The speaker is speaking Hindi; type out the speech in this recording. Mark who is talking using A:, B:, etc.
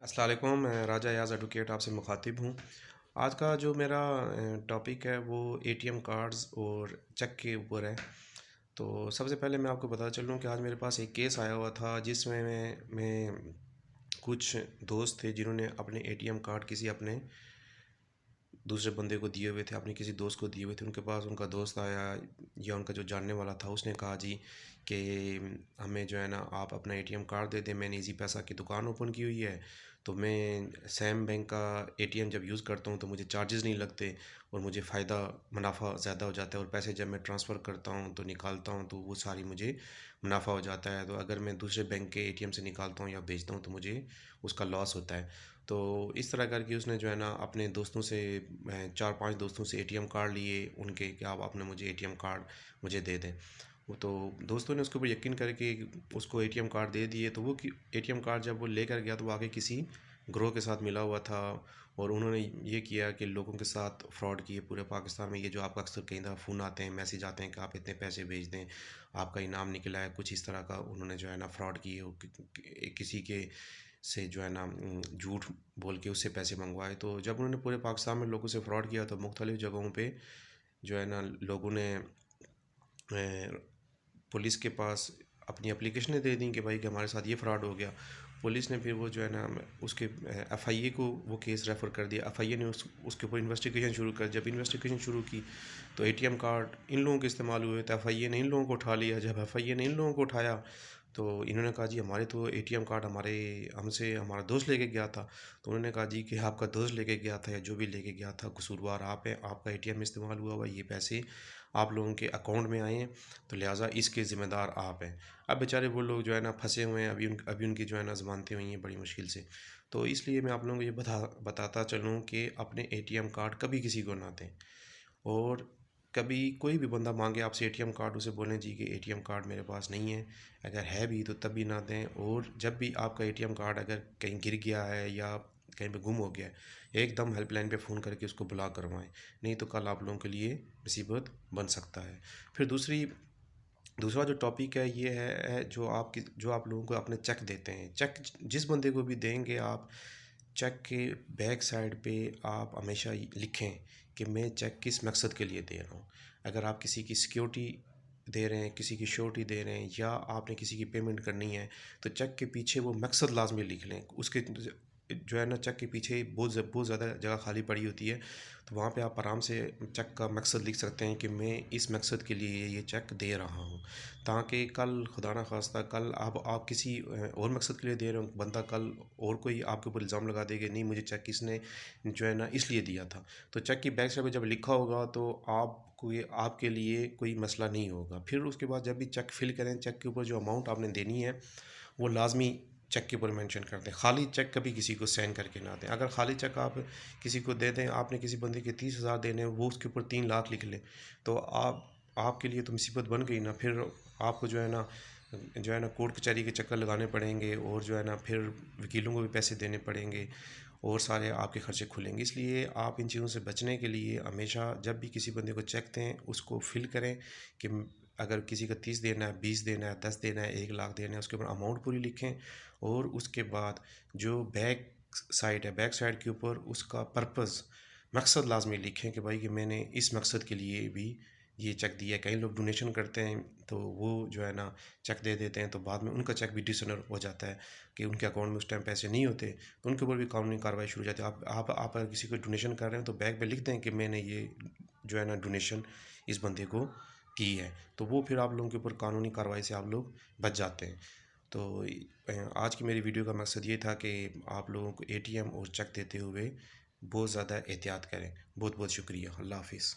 A: अस्सलाम वालेकुम, मैं राजा याज़ एडवोकेट आपसे मुखातिब हूँ। आज का जो मेरा टॉपिक है वो एटीएम कार्ड्स और चेक के ऊपर है। तो सबसे पहले मैं आपको बताता चलूँ कि आज मेरे पास एक केस आया हुआ था जिसमें मैं कुछ दोस्त थे जिन्होंने अपने एटीएम कार्ड किसी अपने दूसरे बंदे को दिए हुए थे, अपने किसी दोस्त को दिए हुए थे। उनके पास उनका दोस्त आया या उनका जो जानने वाला था, उसने कहा जी कि हमें जो है ना आप अपना एटीएम कार्ड दे दें, मैंने इजी पैसा की दुकान ओपन की हुई है, तो मैं सैम बैंक का एटीएम जब यूज़ करता हूँ तो मुझे चार्जेस नहीं लगते और मुझे फ़ायदा मुनाफा ज़्यादा हो जाता है, और पैसे जब मैं ट्रांसफ़र करता हूँ तो निकालता हूँ तो वो सारी मुझे मुनाफा हो जाता है। तो अगर मैं दूसरे बैंक के एटीएम से निकालता हूँ या भेजता हूँ तो मुझे उसका लॉस होता है। तो इस तरह करके उसने जो है ना अपने दोस्तों से, मैं 4-5 दोस्तों से एटीएम कार्ड लिए उनके कि आप आपने मुझे एटीएम कार्ड मुझे दे दें। वो तो दोस्तों ने उसके ऊपर यकीन करके उसको एटीएम कार्ड दे दिए। तो वो कि एटीएम कार्ड जब वो लेकर गया तो वो आगे किसी ग्रोह के साथ मिला हुआ था, और उन्होंने ये किया कि लोगों के साथ फ्रॉड किए पूरे पाकिस्तान में। ये जो आपका अक्सर कई दफ़ा फ़ोन आते हैं, मैसेज आते हैं कि आप इतने पैसे भेज दें, आपका इनाम निकला है, कुछ इस तरह का उन्होंने जो है ना फ्रॉड किए किसी के से जो है ना झूठ बोल के उससे पैसे मंगवाए। तो जब उन्होंने पूरे पाकिस्तान में लोगों से फ्रॉड किया तो मुख्तलिफ़ जगहों पे जो है ना लोगों ने पुलिस के पास अपनी एप्लीकेशनें दे दी कि भाई कि हमारे साथ ये फ्रॉड हो गया। पुलिस ने फिर वो जो है ना उसके एफआईए को वो केस रेफ़र कर दिया। एफआईए ने उसके ऊपर इन्वेस्टिगेशन शुरू कर। जब इन्वेस्टिगेशन शुरू की तो एटीएम कार्ड इन लोगों के इस्तेमाल हुए, तो एफआईए ने इन लोगों को उठा लिया। जब एफआईए ने इन लोगों को उठाया तो इन्होंने कहा जी हमारे तो एटीएम कार्ड हमारे हमसे हमारा दोस्त लेके गया था। तो उन्होंने कहा जी कि आपका दोस्त लेके गया था या जो भी लेके गया था, कसूरवार आप हैं, आपका एटीएम इस्तेमाल हुआ ये पैसे आप लोगों के अकाउंट में आए हैं, तो लिहाजा इसके ज़िम्मेदार आप हैं। अब बेचारे वो लोग जो है ना फँसे हुए हैं, अभी उनकी जो है ना ज़मानतें हुई हैं बड़ी मुश्किल से। तो इसलिए मैं आप लोगों को ये बताता चलूँ कि अपने एटीएम कार्ड कभी किसी को ना दें। और कभी कोई भी बंदा मांगे आपसे एटीएम कार्ड, उसे बोलें जी कि एटीएम कार्ड मेरे पास नहीं है, अगर है भी तो तब भी ना दें। और जब भी आपका एटीएम कार्ड अगर कहीं गिर गया है या कहीं पे गुम हो गया है, एकदम हेल्पलाइन पे फ़ोन करके उसको ब्लॉक करवाएं, नहीं तो कल आप लोगों के लिए मुसीबत बन सकता है। फिर दूसरा जो टॉपिक है ये है जो आप लोगों को अपने चेक देते हैं। चेक जिस बंदे को भी देंगे आप, चेक के बैक साइड पे आप हमेशा लिखें कि मैं चेक किस मकसद के लिए दे रहा हूँ। अगर आप किसी की सिक्योरिटी दे रहे हैं, किसी की श्योरिटी दे रहे हैं, या आपने किसी की पेमेंट करनी है, तो चेक के पीछे वो मकसद लाजमी लिख लें। उसके जो है ना चेक के पीछे बहुत ज़्यादा जगह खाली पड़ी होती है, तो वहाँ पे आप आराम से चेक का मकसद लिख सकते हैं कि मैं इस मकसद के लिए ये चेक दे रहा हूँ, ताकि कल खुदा ना खास्ता कल आप किसी और मकसद के लिए दे रहे हो, बंदा कल और कोई आपके ऊपर इल्ज़ाम लगा देगा नहीं मुझे चेक इसने जो है ना इसलिए दिया था। तो चेक की बैक साइड पे जब लिखा होगा तो आपको ये आपके लिए कोई मसला नहीं होगा। फिर उसके बाद जब भी चेक फिल करें, चेक के ऊपर जो अमाउंट आपने देनी है वो लाजमी चेक के ऊपर मेंशन कर दें। खाली चेक कभी किसी को साइन करके ना दें। अगर खाली चेक आप किसी को दे दें, आपने किसी बंदे के 30,000 देने हैं, वो उसके ऊपर 3 लाख लिख ले, तो आपके लिए तो मुसीबत बन गई ना। फिर आपको जो है ना कोर्ट कचहरी के चक्कर लगाने पड़ेंगे, और जो है ना फिर वकीलों को भी पैसे देने पड़ेंगे, और सारे आपके खर्चे खुलेंगे। इसलिए आप इन चीज़ों से बचने के लिए हमेशा जब भी किसी बंदे को चेक दें उसको फिल करें कि अगर किसी का 30 देना है, 20 देना है, 10 देना है, 1 लाख देना है, उसके ऊपर अमाउंट पूरी लिखें। और उसके बाद जो बैक साइड के ऊपर उसका पर्पज़ मकसद लाजमी लिखें कि भाई कि मैंने इस मकसद के लिए भी ये चेक दिया है। कई लोग डोनेशन करते हैं तो वो जो है ना चेक दे देते हैं, तो बाद में उनका चेक भी डिसऑनर हो जाता है कि उनके अकाउंट में उस टाइम पैसे नहीं होते, तो उनके ऊपर भी कानूनी कार्रवाई शुरू हो जाती है। आप अगर किसी को डोनेशन कर रहे हैं तो बैक पे लिख दें कि मैंने ये जो है ना डोनेशन इस बंदे को की है, तो वो फिर आप लोगों के ऊपर कानूनी कार्रवाई से आप लोग बच जाते हैं। तो आज की मेरी वीडियो का मकसद ये था कि आप लोगों को एटीएम और चेक देते हुए बहुत ज़्यादा एहतियात करें। बहुत बहुत शुक्रिया। अल्लाह हाफ़िज़।